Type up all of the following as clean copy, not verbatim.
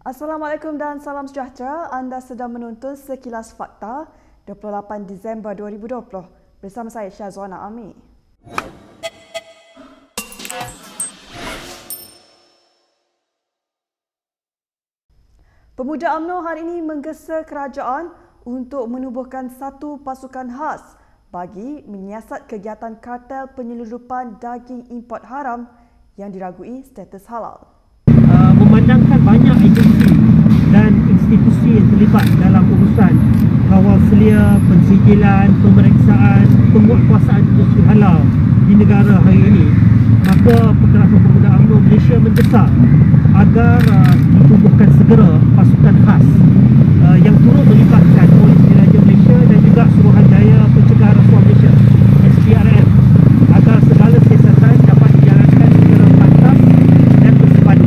Assalamualaikum dan salam sejahtera. Anda sedang menonton Sekilas Fakta 28 Disember 2020 bersama saya Syazwana Ami. Pemuda UMNO hari ini menggesa kerajaan untuk menubuhkan satu pasukan khas bagi menyiasat kegiatan kartel penyelundupan daging import haram yang diragui status halal. Memandangkan banyak agensi dan institusi yang terlibat dalam urusan kawal selia, pensijilan, pemeriksaan, penguatkuasaan industri halal di negara hari ini, maka Pergerakan Pemuda UMNO Malaysia mendesak agar ditubuhkan segera pasukan khas yang turut melibatkan Polis Diraja Malaysia dan juga Suruhanjaya Pencegahan Rasuah Malaysia SPRM agar segala siasatan dapat dijalankan secara mantap dan bersepadu.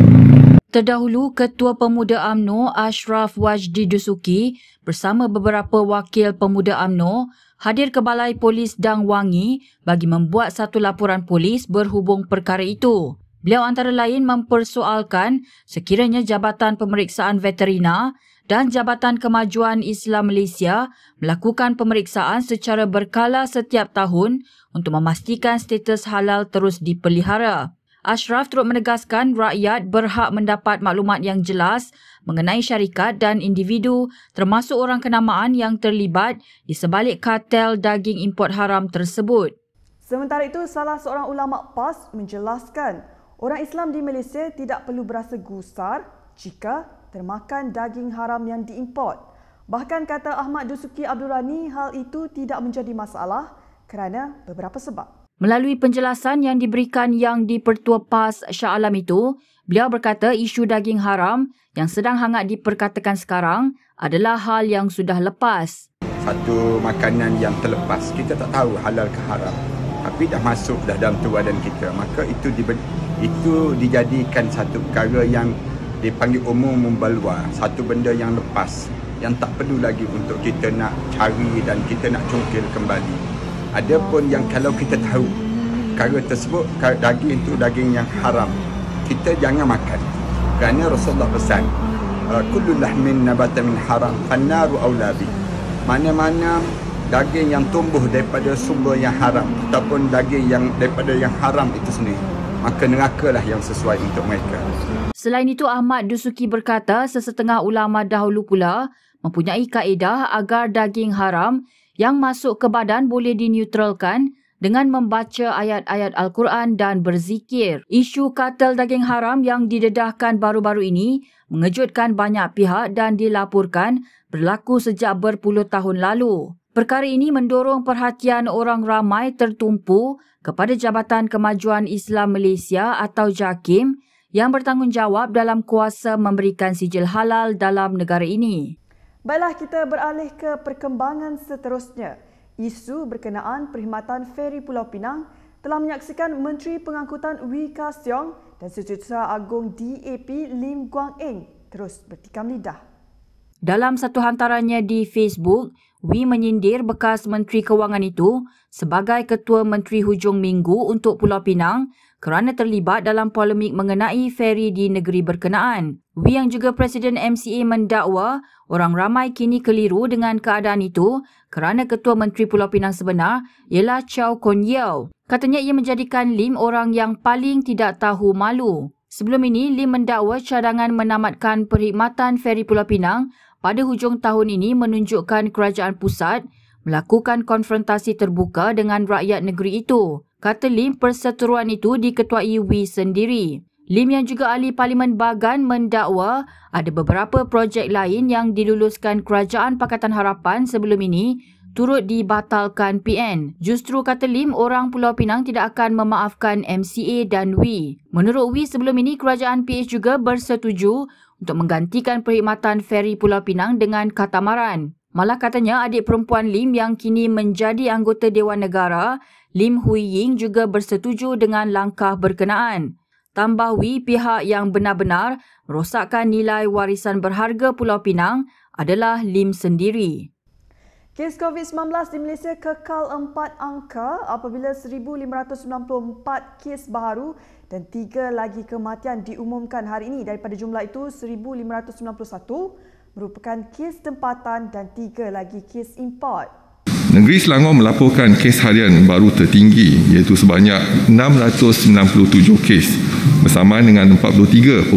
Terdahulu, Ketua Pemuda UMNO Ashraf Wajdi Dusuki bersama beberapa wakil Pemuda UMNO hadir ke Balai Polis Dang Wangi bagi membuat satu laporan polis berhubung perkara itu. Beliau antara lain mempersoalkan sekiranya Jabatan Pemeriksaan Veterina dan Jabatan Kemajuan Islam Malaysia melakukan pemeriksaan secara berkala setiap tahun untuk memastikan status halal terus dipelihara. Ashraf turut menegaskan rakyat berhak mendapat maklumat yang jelas mengenai syarikat dan individu termasuk orang kenamaan yang terlibat di sebalik kartel daging import haram tersebut. Sementara itu, salah seorang ulama PAS menjelaskan orang Islam di Malaysia tidak perlu berasa gusar jika termakan daging haram yang diimport. Bahkan kata Ahmad Dusuki Abdul Rani, hal itu tidak menjadi masalah kerana beberapa sebab. Melalui penjelasan yang diberikan Yang di-Pertua PAS Shah Alam itu, beliau berkata isu daging haram yang sedang hangat diperkatakan sekarang adalah hal yang sudah lepas. Satu makanan yang terlepas, kita tak tahu halal ke haram, tapi dah masuk dah dalam tuadan kita, maka itu dijadikan satu perkara yang dipanggil umum membalwa, satu benda yang lepas, yang tak perlu lagi untuk kita nak cari dan kita nak congkil kembali. Adapun yang kalau kita tahu perkara tersebut, daging itu daging yang haram, kita jangan makan. Kerana Rasulullah pesan, kullu lahmin nabata min haram fannaru aula bi. Mana-mana daging yang tumbuh daripada sumber yang haram ataupun daging yang daripada yang haram itu sendiri, maka nerakalah yang sesuai untuk mereka. Selain itu, Ahmad Dusuki berkata sesetengah ulama dahulu pula mempunyai kaedah agar daging haram yang masuk ke badan boleh dineutralkan dengan membaca ayat-ayat Al-Quran dan berzikir. Isu kartel daging haram yang didedahkan baru-baru ini mengejutkan banyak pihak dan dilaporkan berlaku sejak berpuluh tahun lalu. Perkara ini mendorong perhatian orang ramai tertumpu kepada Jabatan Kemajuan Islam Malaysia atau JAKIM yang bertanggungjawab dalam kuasa memberikan sijil halal dalam negara ini. Baiklah, kita beralih ke perkembangan seterusnya. Isu berkenaan perkhidmatan feri Pulau Pinang telah menyaksikan Menteri Pengangkutan Wee Ka Siong dan Setiausaha Agung DAP Lim Guang Eng terus bertikam lidah. Dalam satu hantarannya di Facebook, Wee menyindir bekas Menteri Kewangan itu sebagai Ketua Menteri Hujung Minggu untuk Pulau Pinang kerana terlibat dalam polemik mengenai feri di negeri berkenaan. Wee yang juga Presiden MCA mendakwa orang ramai kini keliru dengan keadaan itu kerana Ketua Menteri Pulau Pinang sebenar ialah Chow Kon Yeow. Katanya ia menjadikan Lim orang yang paling tidak tahu malu. Sebelum ini, Lim mendakwa cadangan menamatkan perkhidmatan feri Pulau Pinang pada hujung tahun ini menunjukkan kerajaan pusat melakukan konfrontasi terbuka dengan rakyat negeri itu. Kata Lim, perseteruan itu diketuai Wee sendiri. Lim yang juga ahli Parlimen Bagan mendakwa ada beberapa projek lain yang diluluskan Kerajaan Pakatan Harapan sebelum ini turut dibatalkan PN. Justru kata Lim, orang Pulau Pinang tidak akan memaafkan MCA dan Wee. Menurut Wee, sebelum ini Kerajaan PH juga bersetuju untuk menggantikan perkhidmatan feri Pulau Pinang dengan katamaran. Malah katanya adik perempuan Lim yang kini menjadi anggota Dewan Negara, Lim Hui Ying juga bersetuju dengan langkah berkenaan. Tambah Wee, pihak yang benar-benar merosakkan nilai warisan berharga Pulau Pinang adalah Lim sendiri. Kes COVID-19 di Malaysia kekal 4 angka apabila 1,594 kes baharu dan 3 lagi kematian diumumkan hari ini. Daripada jumlah itu, 1,591 merupakan kes tempatan dan 3 lagi kes import. Negeri Selangor melaporkan kes harian baru tertinggi iaitu sebanyak 697 kes bersamaan dengan 43.7%.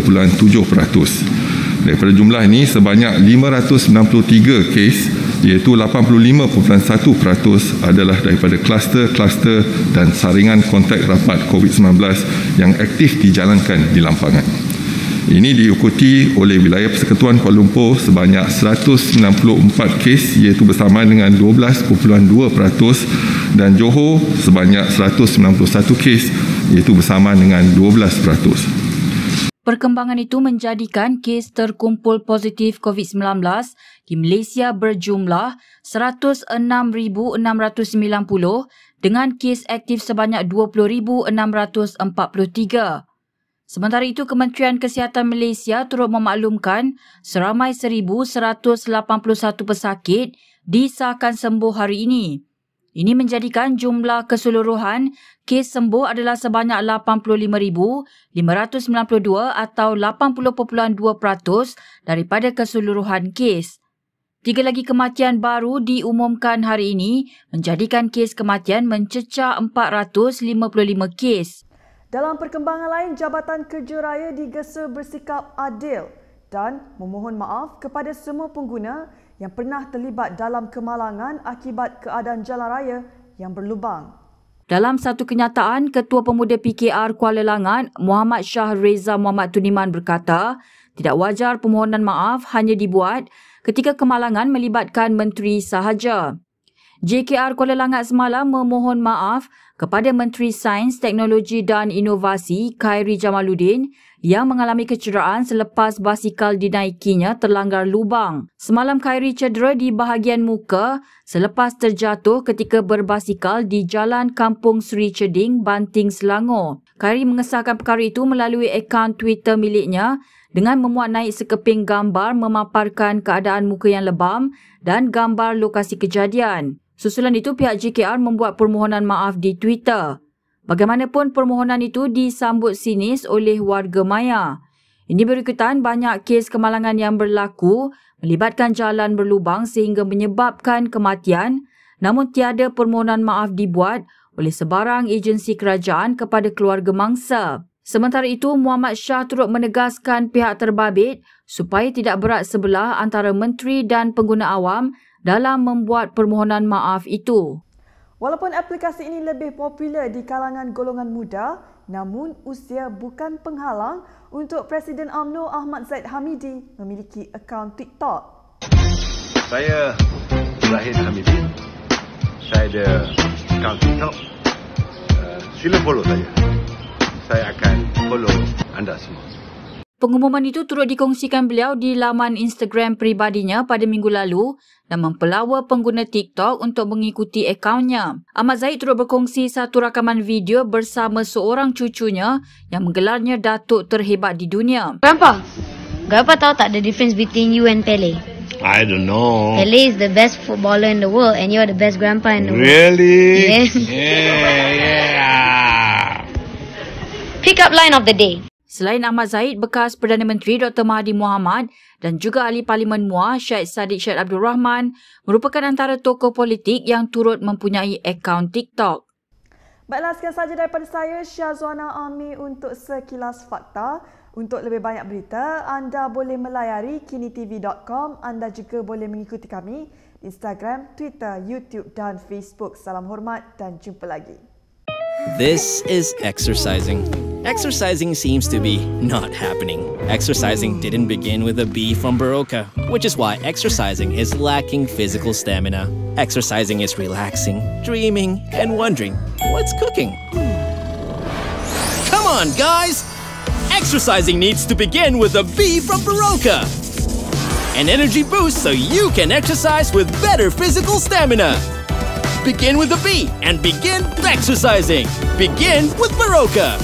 Daripada jumlah ini, sebanyak 593 kes iaitu 85.1% adalah daripada kluster-kluster dan saringan kontak rapat COVID-19 yang aktif dijalankan di lampangan. Ini diikuti oleh wilayah Persekutuan Kuala Lumpur sebanyak 194 kes iaitu bersamaan dengan 12.2% dan Johor sebanyak 191 kes iaitu bersamaan dengan 12%. Perkembangan itu menjadikan kes terkumpul positif COVID-19 di Malaysia berjumlah 106,690 dengan kes aktif sebanyak 20,643. Sementara itu, Kementerian Kesihatan Malaysia turut memaklumkan seramai 1,181 pesakit disahkan sembuh hari ini. Ini menjadikan jumlah keseluruhan kes sembuh adalah sebanyak 85,592 atau 80.2% daripada keseluruhan kes. 3 lagi kematian baru diumumkan hari ini menjadikan kes kematian mencecah 455 kes. Dalam perkembangan lain, Jabatan Kerja Raya digesa bersikap adil dan memohon maaf kepada semua pengguna yang pernah terlibat dalam kemalangan akibat keadaan jalan raya yang berlubang. Dalam satu kenyataan, Ketua Pemuda PKR Kuala Langat, Muhammad Shah Reza Muhammad Tuniman berkata, tidak wajar permohonan maaf hanya dibuat ketika kemalangan melibatkan menteri sahaja. JKR Kuala Langat semalam memohon maaf kepada Menteri Sains, Teknologi dan Inovasi Khairi Jamaluddin yang mengalami kecederaan selepas basikal dinaikinya terlanggar lubang. Semalam Khairi cedera di bahagian muka selepas terjatuh ketika berbasikal di Jalan Kampung Seri Ceding, Banting, Selangor. Khairi mengesahkan perkara itu melalui akaun Twitter miliknya dengan memuat naik sekeping gambar memaparkan keadaan muka yang lebam dan gambar lokasi kejadian. Susulan itu, pihak JKR membuat permohonan maaf di Twitter. Bagaimanapun, permohonan itu disambut sinis oleh warga maya. Ini berikutan banyak kes kemalangan yang berlaku melibatkan jalan berlubang sehingga menyebabkan kematian, namun tiada permohonan maaf dibuat oleh sebarang agensi kerajaan kepada keluarga mangsa. Sementara itu, Muhammad Shah turut menegaskan pihak terbabit supaya tidak berat sebelah antara menteri dan pengguna awam dalam membuat permohonan maaf itu. Walaupun aplikasi ini lebih popular di kalangan golongan muda, namun usia bukan penghalang untuk Presiden UMNO Ahmad Zaid Hamidi memiliki akaun TikTok. Saya Zahid Hamidi. Saya ada akaun TikTok. Sila follow saya. Saya akan follow anda semua. Pengumuman itu turut dikongsikan beliau di laman Instagram peribadinya pada minggu lalu dan mempelawa pengguna TikTok untuk mengikuti akaunnya. Ahmad Zaid turut berkongsi satu rakaman video bersama seorang cucunya yang menggelarnya datuk terhebat di dunia. Grandpa tahu tak the difference between you and Pele? I don't know. Pele is the best footballer in the world and you are the best grandpa in the world. Really? Yes. Yeah. Pick up line of the day. Selain Ahmad Zaid, bekas Perdana Menteri Dr. Mahathir Mohamad dan juga Ahli Parlimen MUA Syed Saddiq Syed Abdul Rahman merupakan antara tokoh politik yang turut mempunyai akaun TikTok. Baiklah, sekian sahaja daripada saya, Syazwana Amir untuk Sekilas Fakta. Untuk lebih banyak berita, anda boleh melayari kinitv.com. Anda juga boleh mengikuti kami di Instagram, Twitter, YouTube dan Facebook. Salam hormat dan jumpa lagi. This is exercising. Exercising seems to be not happening. Exercising didn't begin with a B from Baroka, which is why exercising is lacking physical stamina. Exercising is relaxing, dreaming, and wondering what's cooking. Come on, guys! Exercising needs to begin with a B from Baroka. An energy boost so you can exercise with better physical stamina. Begin with a B and begin exercising. Begin with Baroka.